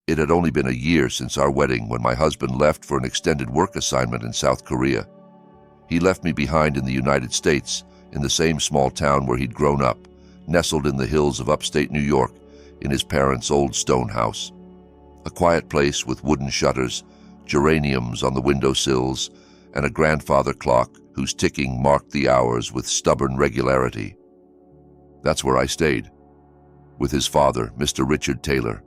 It had only been a year since our wedding when my husband left for an extended work assignment in South Korea. He left me behind in the United States, in the same small town where he'd grown up, nestled in the hills of upstate New York, in his parents' old stone house. A quiet place with wooden shutters, geraniums on the windowsills, and a grandfather clock whose ticking marked the hours with stubborn regularity. That's where I stayed, with his father, Mr. Richard Taylor.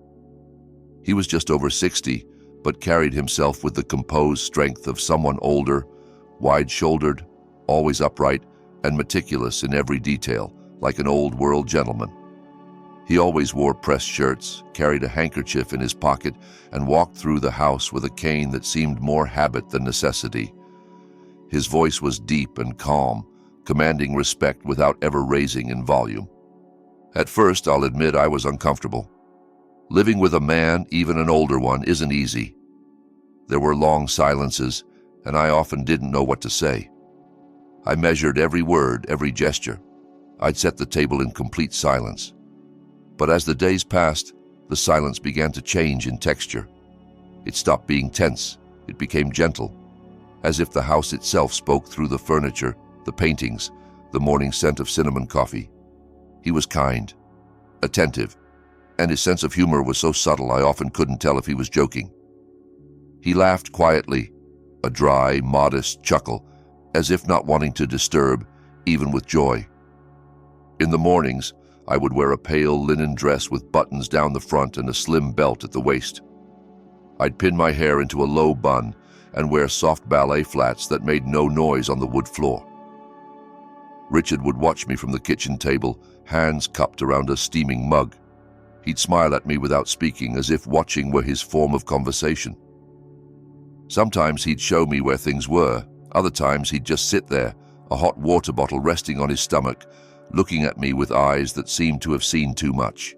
He was just over 60, but carried himself with the composed strength of someone older, wide-shouldered, always upright, and meticulous in every detail, like an old-world gentleman. He always wore pressed shirts, carried a handkerchief in his pocket, and walked through the house with a cane that seemed more habit than necessity. His voice was deep and calm, commanding respect without ever raising in volume. At first, I'll admit I was uncomfortable. Living with a man, even an older one, isn't easy. There were long silences, and I often didn't know what to say. I measured every word, every gesture. I'd set the table in complete silence. But as the days passed, the silence began to change in texture. It stopped being tense. It became gentle, as if the house itself spoke through the furniture, the paintings, the morning scent of cinnamon coffee. He was kind, attentive, and his sense of humor was so subtle I often couldn't tell if he was joking. He laughed quietly, a dry, modest chuckle, as if not wanting to disturb, even with joy. In the mornings, I would wear a pale linen dress with buttons down the front and a slim belt at the waist. I'd pin my hair into a low bun and wear soft ballet flats that made no noise on the wood floor. Richard would watch me from the kitchen table, hands cupped around a steaming mug. He'd smile at me without speaking, as if watching were his form of conversation. Sometimes he'd show me where things were. Other times he'd just sit there, a hot water bottle resting on his stomach, looking at me with eyes that seemed to have seen too much.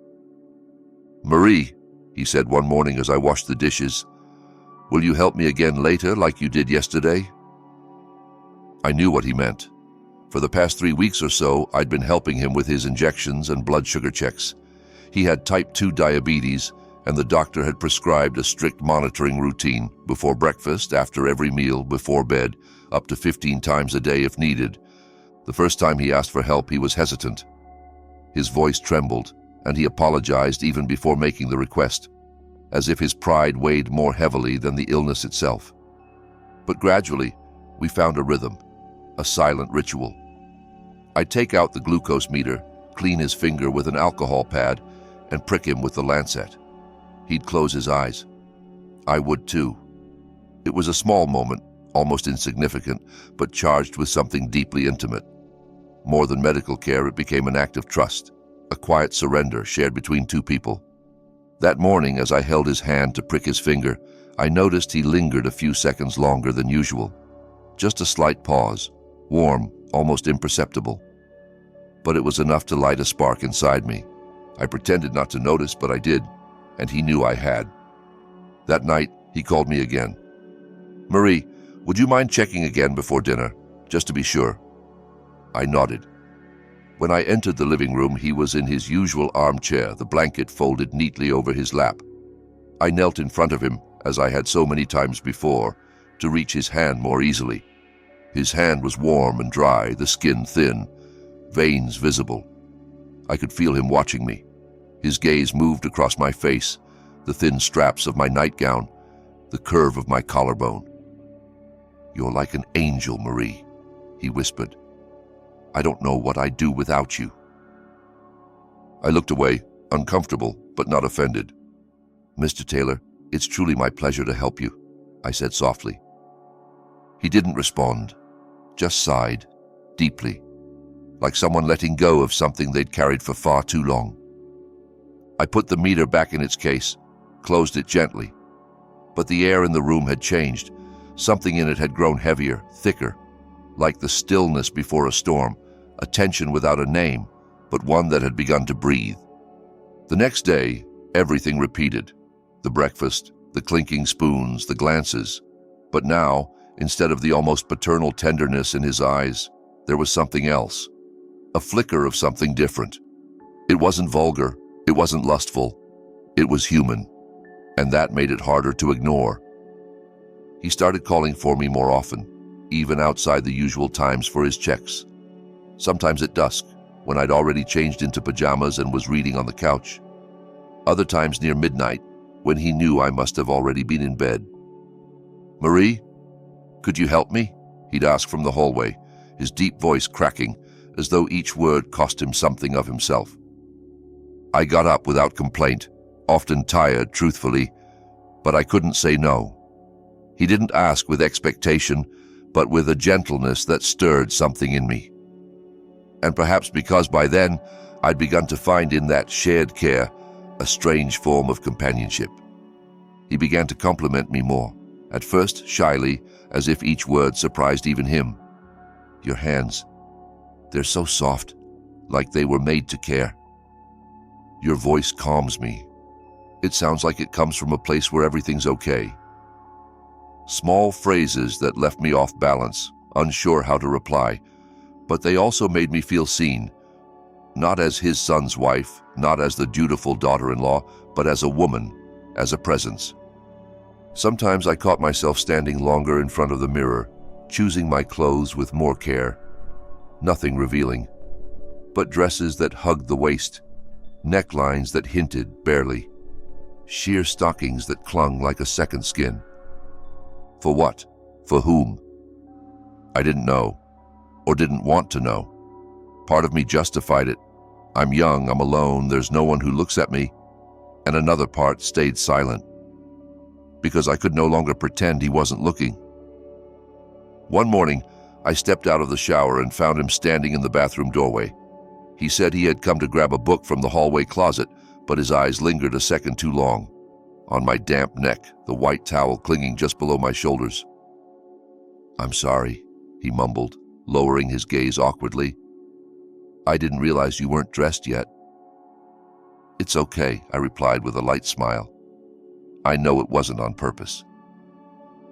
"Marie," he said one morning as I washed the dishes, "will you help me again later like you did yesterday?" I knew what he meant. For the past 3 weeks or so, I'd been helping him with his injections and blood sugar checks. He had type 2 diabetes, and the doctor had prescribed a strict monitoring routine before breakfast, after every meal, before bed, up to 15 times a day if needed. The first time he asked for help, he was hesitant. His voice trembled, and he apologized even before making the request, as if his pride weighed more heavily than the illness itself. But gradually, we found a rhythm, a silent ritual. I'd take out the glucose meter, clean his finger with an alcohol pad, and prick him with the lancet. He'd close his eyes. I would too. It was a small moment, almost insignificant, but charged with something deeply intimate. More than medical care, it became an act of trust, a quiet surrender shared between two people. That morning, as I held his hand to prick his finger, I noticed he lingered a few seconds longer than usual. Just a slight pause, warm, almost imperceptible. But it was enough to light a spark inside me. I pretended not to notice, but I did, and he knew I had. That night, he called me again. "Marie, would you mind checking again before dinner, just to be sure?" I nodded. When I entered the living room, he was in his usual armchair, the blanket folded neatly over his lap. I knelt in front of him, as I had so many times before, to reach his hand more easily. His hand was warm and dry, the skin thin, veins visible. I could feel him watching me. His gaze moved across my face, the thin straps of my nightgown, the curve of my collarbone. "You're like an angel, Marie," he whispered. "I don't know what I'd do without you." I looked away, uncomfortable but not offended. "Mr. Taylor, it's truly my pleasure to help you," I said softly. He didn't respond, just sighed, deeply, like someone letting go of something they'd carried for far too long. I put the meter back in its case, closed it gently. But the air in the room had changed. Something in it had grown heavier, thicker, like the stillness before a storm, a tension without a name, but one that had begun to breathe. The next day, everything repeated. The breakfast, the clinking spoons, the glances. But now, instead of the almost paternal tenderness in his eyes, there was something else. A flicker of something different. It wasn't vulgar. It wasn't lustful. It was human. and that made it harder to ignore. He started calling for me more often, even outside the usual times for his checks. Sometimes at dusk, when I'd already changed into pajamas and was reading on the couch. Other times near midnight, when he knew I must have already been in bed. "Marie, could you help me?" he'd ask from the hallway, his deep voice cracking, as though each word cost him something of himself. I got up without complaint, often tired, truthfully, but I couldn't say no. He didn't ask with expectation, but with a gentleness that stirred something in me. And perhaps because by then I'd begun to find in that shared care a strange form of companionship. He began to compliment me more, at first shyly, as if each word surprised even him. "Your hands, they're so soft, like they were made to care. Your voice calms me. It sounds like it comes from a place where everything's okay." Small phrases that left me off balance, unsure how to reply, but they also made me feel seen, not as his son's wife, not as the dutiful daughter-in-law, but as a woman, as a presence. Sometimes I caught myself standing longer in front of the mirror, choosing my clothes with more care. Nothing revealing, but dresses that hugged the waist, necklines that hinted barely, sheer stockings that clung like a second skin. For what? For whom? I didn't know, or didn't want to know. Part of me justified it. I'm young, I'm alone, there's no one who looks at me. And another part stayed silent, because I could no longer pretend he wasn't looking. One morning, I stepped out of the shower and found him standing in the bathroom doorway. He said he had come to grab a book from the hallway closet, but his eyes lingered a second too long. On my damp neck, the white towel clinging just below my shoulders. "I'm sorry," he mumbled, lowering his gaze awkwardly. "I didn't realize you weren't dressed yet." "It's okay," I replied with a light smile. I know it wasn't on purpose.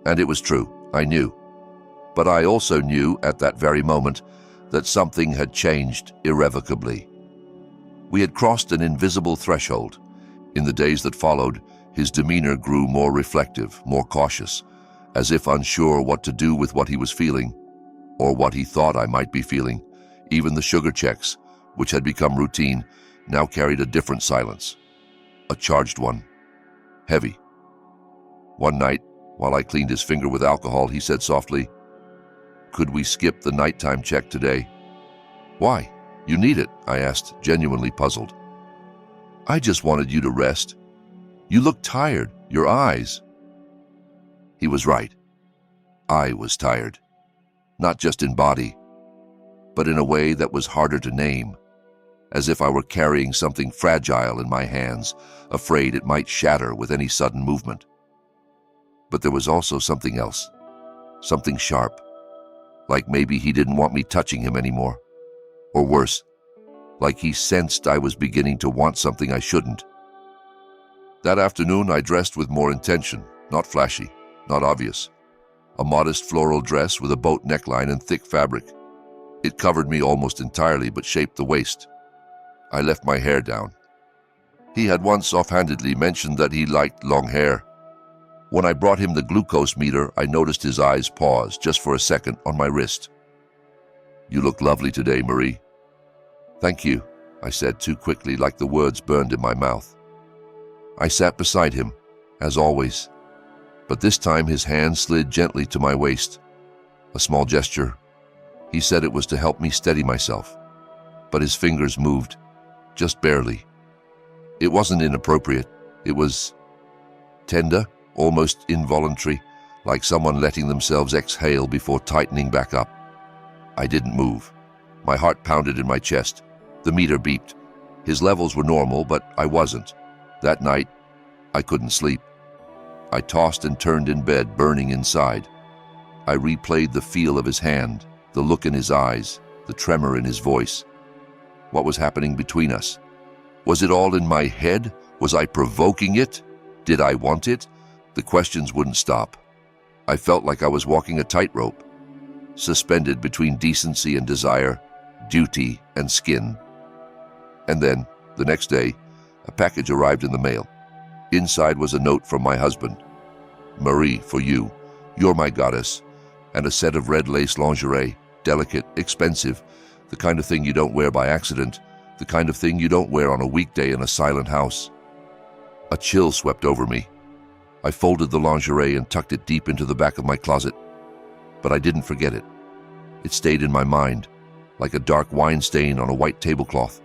And it was true, I knew. But I also knew at that very moment that something had changed irrevocably. We had crossed an invisible threshold. In the days that followed, his demeanor grew more reflective, more cautious, as if unsure what to do with what he was feeling, or what he thought I might be feeling. Even the sugar checks, which had become routine, now carried a different silence, a charged one, heavy. One night, while I cleaned his finger with alcohol, he said softly, "Could we skip the nighttime check today?" "Why? You need it," I asked, genuinely puzzled. "I just wanted you to rest. You look tired, your eyes." He was right. I was tired. Not just in body, but in a way that was harder to name, as if I were carrying something fragile in my hands, afraid it might shatter with any sudden movement. But there was also something else, something sharp, like maybe he didn't want me touching him anymore. Or worse, like he sensed I was beginning to want something I shouldn't. That afternoon I dressed with more intention, not flashy, not obvious. A modest floral dress with a boat neckline and thick fabric. It covered me almost entirely but shaped the waist. I left my hair down. He had once offhandedly mentioned that he liked long hair. When I brought him the glucose meter, I noticed his eyes pause just for a second on my wrist. "You look lovely today, Marie." "Thank you," I said too quickly, like the words burned in my mouth. I sat beside him, as always, but this time his hand slid gently to my waist. A small gesture. He said it was to help me steady myself, but his fingers moved, just barely. It wasn't inappropriate. It was tender, almost involuntary, like someone letting themselves exhale before tightening back up. I didn't move. My heart pounded in my chest. The meter beeped. His levels were normal, but I wasn't. That night, I couldn't sleep. I tossed and turned in bed, burning inside. I replayed the feel of his hand, the look in his eyes, the tremor in his voice. What was happening between us? Was it all in my head? Was I provoking it? Did I want it? The questions wouldn't stop. I felt like I was walking a tightrope, suspended between decency and desire, duty and skin. And then, the next day, a package arrived in the mail. Inside was a note from my husband. "Marie, for you. You're my goddess." And a set of red lace lingerie, delicate, expensive, the kind of thing you don't wear by accident, the kind of thing you don't wear on a weekday in a silent house. A chill swept over me. I folded the lingerie and tucked it deep into the back of my closet. But I didn't forget it. It stayed in my mind, like a dark wine stain on a white tablecloth.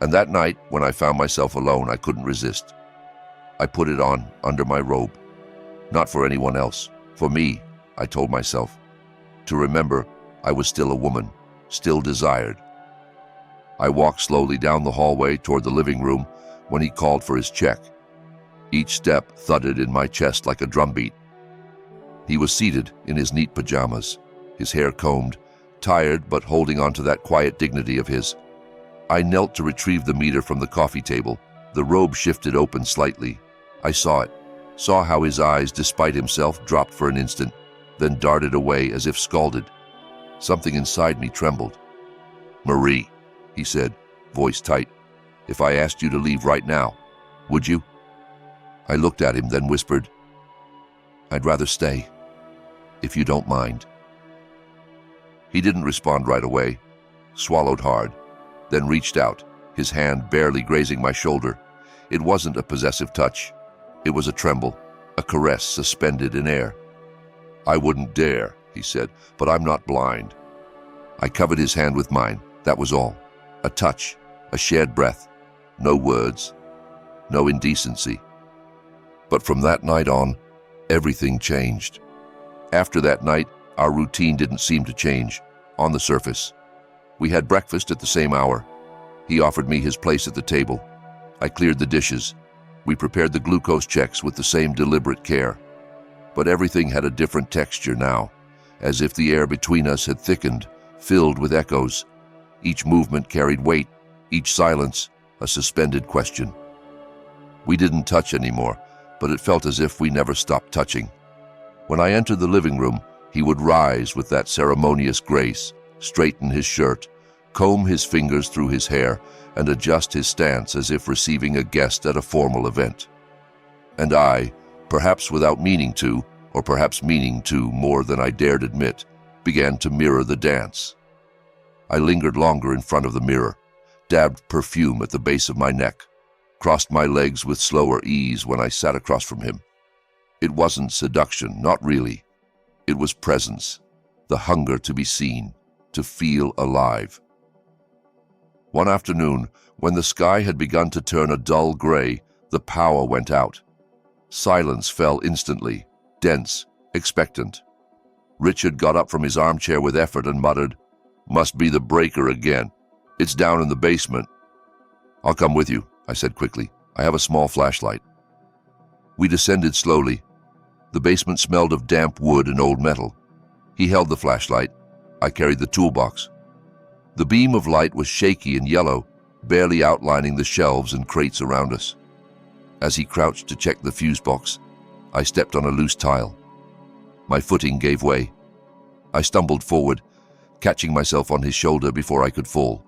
And that night, when I found myself alone, I couldn't resist. I put it on, under my robe. Not for anyone else. For me, I told myself. To remember, I was still a woman, still desired. I walked slowly down the hallway toward the living room when he called for his check. Each step thudded in my chest like a drumbeat. He was seated in his neat pajamas, his hair combed, tired but holding on to that quiet dignity of his. I knelt to retrieve the meter from the coffee table. The robe shifted open slightly. I saw it, saw how his eyes, despite himself, dropped for an instant, then darted away as if scalded. Something inside me trembled. "Marie," he said, voice tight, "if I asked you to leave right now, would you?" I looked at him, then whispered, "I'd rather stay, if you don't mind." He didn't respond right away, swallowed hard, then reached out, his hand barely grazing my shoulder. It wasn't a possessive touch. It was a tremble, a caress suspended in air. "I wouldn't dare," he said, "but I'm not blind." I covered his hand with mine, that was all. A touch, a shared breath. No words, no indecency. But from that night on, everything changed. After that night, our routine didn't seem to change, on the surface. We had breakfast at the same hour. He offered me his place at the table. I cleared the dishes. We prepared the glucose checks with the same deliberate care. But everything had a different texture now, as if the air between us had thickened, filled with echoes. Each movement carried weight, each silence a suspended question. We didn't touch anymore, but it felt as if we never stopped touching. When I entered the living room, he would rise with that ceremonious grace, straighten his shirt, comb his fingers through his hair, and adjust his stance as if receiving a guest at a formal event. And I, perhaps without meaning to, or perhaps meaning to more than I dared admit, began to mirror the dance. I lingered longer in front of the mirror, dabbed perfume at the base of my neck, crossed my legs with slower ease when I sat across from him. It wasn't seduction, not really. It was presence, the hunger to be seen, to feel alive. One afternoon, when the sky had begun to turn a dull gray, the power went out. Silence fell instantly, dense, expectant. Richard got up from his armchair with effort and muttered, "Must be the breaker again. It's down in the basement." "I'll come with you," I said quickly. "I have a small flashlight." We descended slowly. The basement smelled of damp wood and old metal. He held the flashlight. I carried the toolbox. The beam of light was shaky and yellow, barely outlining the shelves and crates around us. As he crouched to check the fuse box, I stepped on a loose tile. My footing gave way. I stumbled forward, catching myself on his shoulder before I could fall.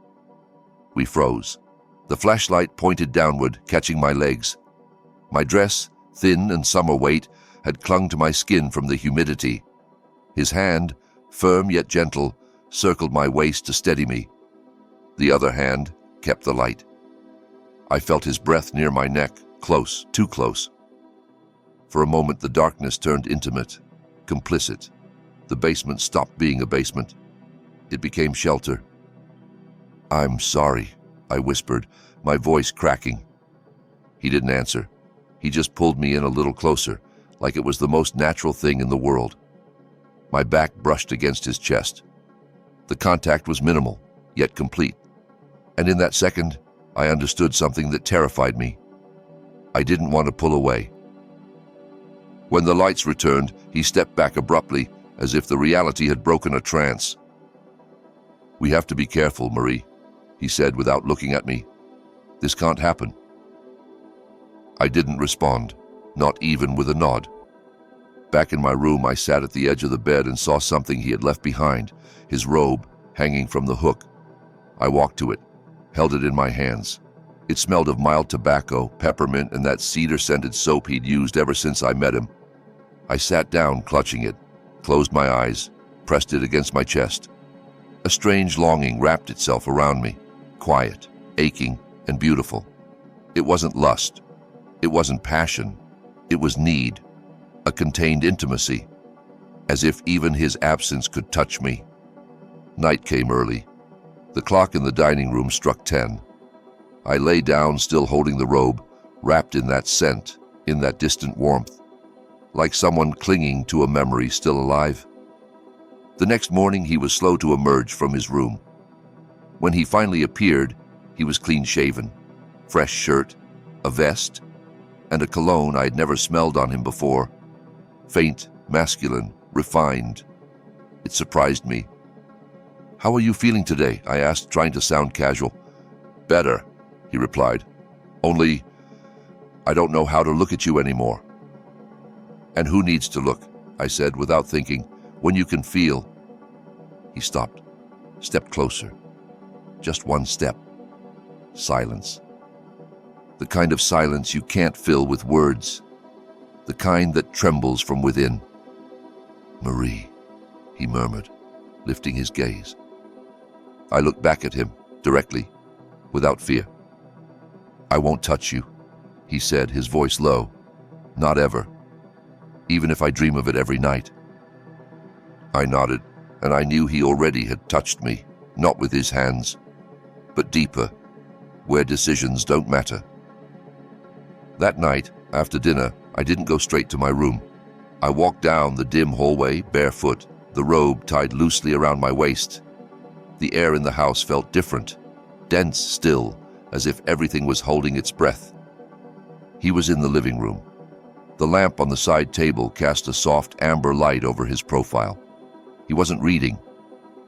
We froze. The flashlight pointed downward, catching my legs. My dress, thin and summer weight, had clung to my skin from the humidity. His hand, firm yet gentle, circled my waist to steady me. The other hand kept the light. I felt his breath near my neck, close, too close. For a moment the darkness turned intimate, complicit. The basement stopped being a basement. It became shelter. "I'm sorry," I whispered, my voice cracking. He didn't answer. He just pulled me in a little closer, like it was the most natural thing in the world. My back brushed against his chest. The contact was minimal, yet complete. And in that second, I understood something that terrified me. I didn't want to pull away. When the lights returned, he stepped back abruptly, as if the reality had broken a trance. "We have to be careful, Marie," he said without looking at me. "This can't happen." I didn't respond, not even with a nod. Back in my room, I sat at the edge of the bed and saw something he had left behind, his robe hanging from the hook. I walked to it, held it in my hands. It smelled of mild tobacco, peppermint, and that cedar-scented soap he'd used ever since I met him. I sat down, clutching it, closed my eyes, pressed it against my chest. A strange longing wrapped itself around me, quiet, aching, and beautiful. It wasn't lust. It wasn't passion. It was need, a contained intimacy, as if even his absence could touch me. Night came early. The clock in the dining room struck 10. I lay down, still holding the robe, wrapped in that scent, in that distant warmth, like someone clinging to a memory still alive. The next morning he was slow to emerge from his room. When he finally appeared, he was clean-shaven, fresh shirt, a vest, and a cologne I had never smelled on him before. Faint, masculine, refined. It surprised me. "How are you feeling today?" I asked, trying to sound casual. "Better," he replied. "Only, I don't know how to look at you anymore." "And who needs to look?" I said without thinking. "When you can feel." He stopped, stepped closer. Just one step. Silence. The kind of silence you can't fill with words. The kind that trembles from within. "Marie," he murmured, lifting his gaze. I looked back at him, directly, without fear. "I won't touch you," he said, his voice low. "Not ever. Even if I dream of it every night." I nodded, and I knew he already had touched me, not with his hands, but deeper, where decisions don't matter. That night, after dinner, I didn't go straight to my room. I walked down the dim hallway, barefoot, the robe tied loosely around my waist. The air in the house felt different, dense still, as if everything was holding its breath. He was in the living room. The lamp on the side table cast a soft amber light over his profile. He wasn't reading.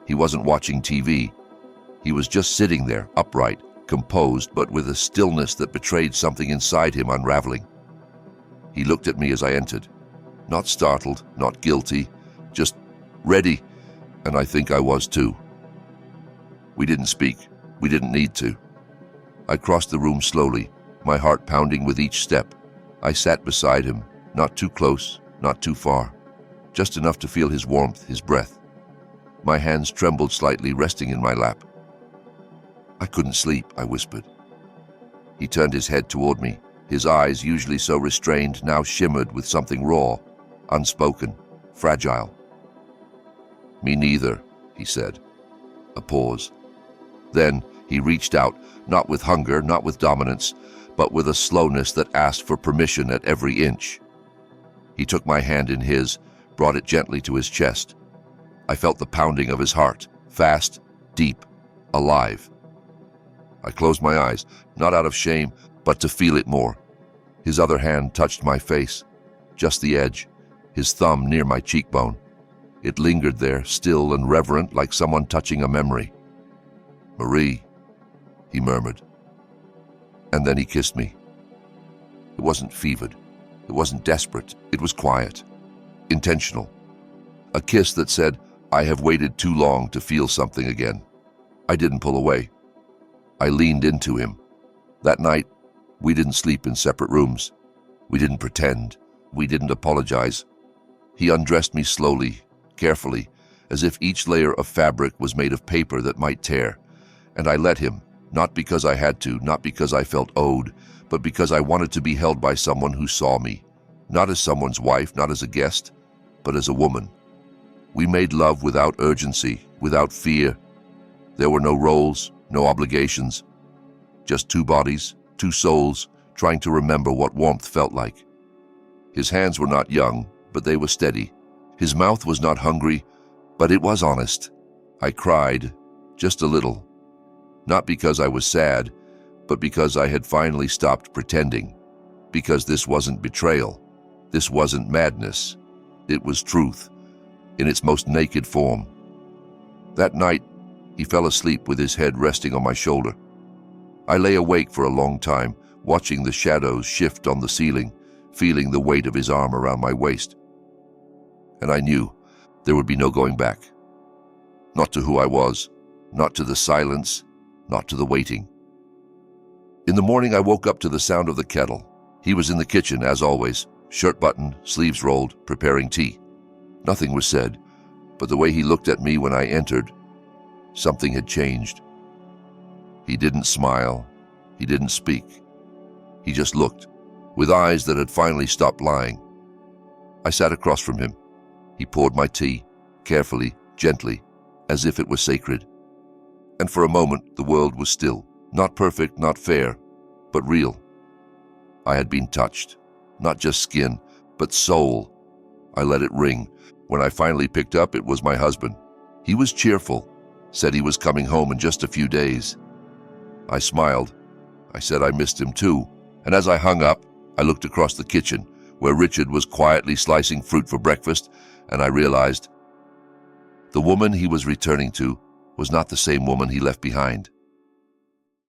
He wasn't watching TV. He was just sitting there, upright, composed, but with a stillness that betrayed something inside him unraveling. He looked at me as I entered. Not startled, not guilty, just ready, and I think I was too. We didn't speak. We didn't need to. I crossed the room slowly, my heart pounding with each step. I sat beside him, not too close, not too far, just enough to feel his warmth, his breath. My hands trembled slightly, resting in my lap. "I couldn't sleep," I whispered. He turned his head toward me. His eyes, usually so restrained, now shimmered with something raw, unspoken, fragile. "Me neither," he said. A pause. Then he reached out, not with hunger, not with dominance, but with a slowness that asked for permission at every inch. He took my hand in his, brought it gently to his chest. I felt the pounding of his heart, fast, deep, alive. I closed my eyes, not out of shame, but to feel it more. His other hand touched my face, just the edge, his thumb near my cheekbone. It lingered there, still and reverent, like someone touching a memory. "Marie," he murmured. And then he kissed me. It wasn't fevered. It wasn't desperate. It was quiet, intentional. A kiss that said, "I have waited too long to feel something again." I didn't pull away. I leaned into him. That night, we didn't sleep in separate rooms. We didn't pretend. We didn't apologize. He undressed me slowly, carefully, as if each layer of fabric was made of paper that might tear. And I let him, not because I had to, not because I felt owed, but because I wanted to be held by someone who saw me, not as someone's wife, not as a guest, but as a woman. We made love without urgency, without fear. There were no roles, no obligations. Just two bodies, two souls, trying to remember what warmth felt like. His hands were not young, but they were steady. His mouth was not hungry, but it was honest. I cried, just a little. Not because I was sad, but because I had finally stopped pretending. Because this wasn't betrayal. This wasn't madness. It was truth, in its most naked form. That night, he fell asleep with his head resting on my shoulder. I lay awake for a long time, watching the shadows shift on the ceiling, feeling the weight of his arm around my waist. And I knew there would be no going back. Not to who I was, not to the silence, not to the waiting. In the morning, I woke up to the sound of the kettle. He was in the kitchen, as always, shirt buttoned, sleeves rolled, preparing tea. Nothing was said, but the way he looked at me when I entered, something had changed. He didn't smile. He didn't speak. He just looked, with eyes that had finally stopped lying. I sat across from him. He poured my tea, carefully, gently, as if it was sacred. And for a moment, the world was still. Not perfect, not fair, but real. I had been touched. Not just skin, but soul. I let it ring. When I finally picked up, it was my husband. He was cheerful, said he was coming home in just a few days. I smiled. I said I missed him too, and as I hung up, I looked across the kitchen, where Richard was quietly slicing fruit for breakfast, and I realized the woman he was returning to was not the same woman he left behind.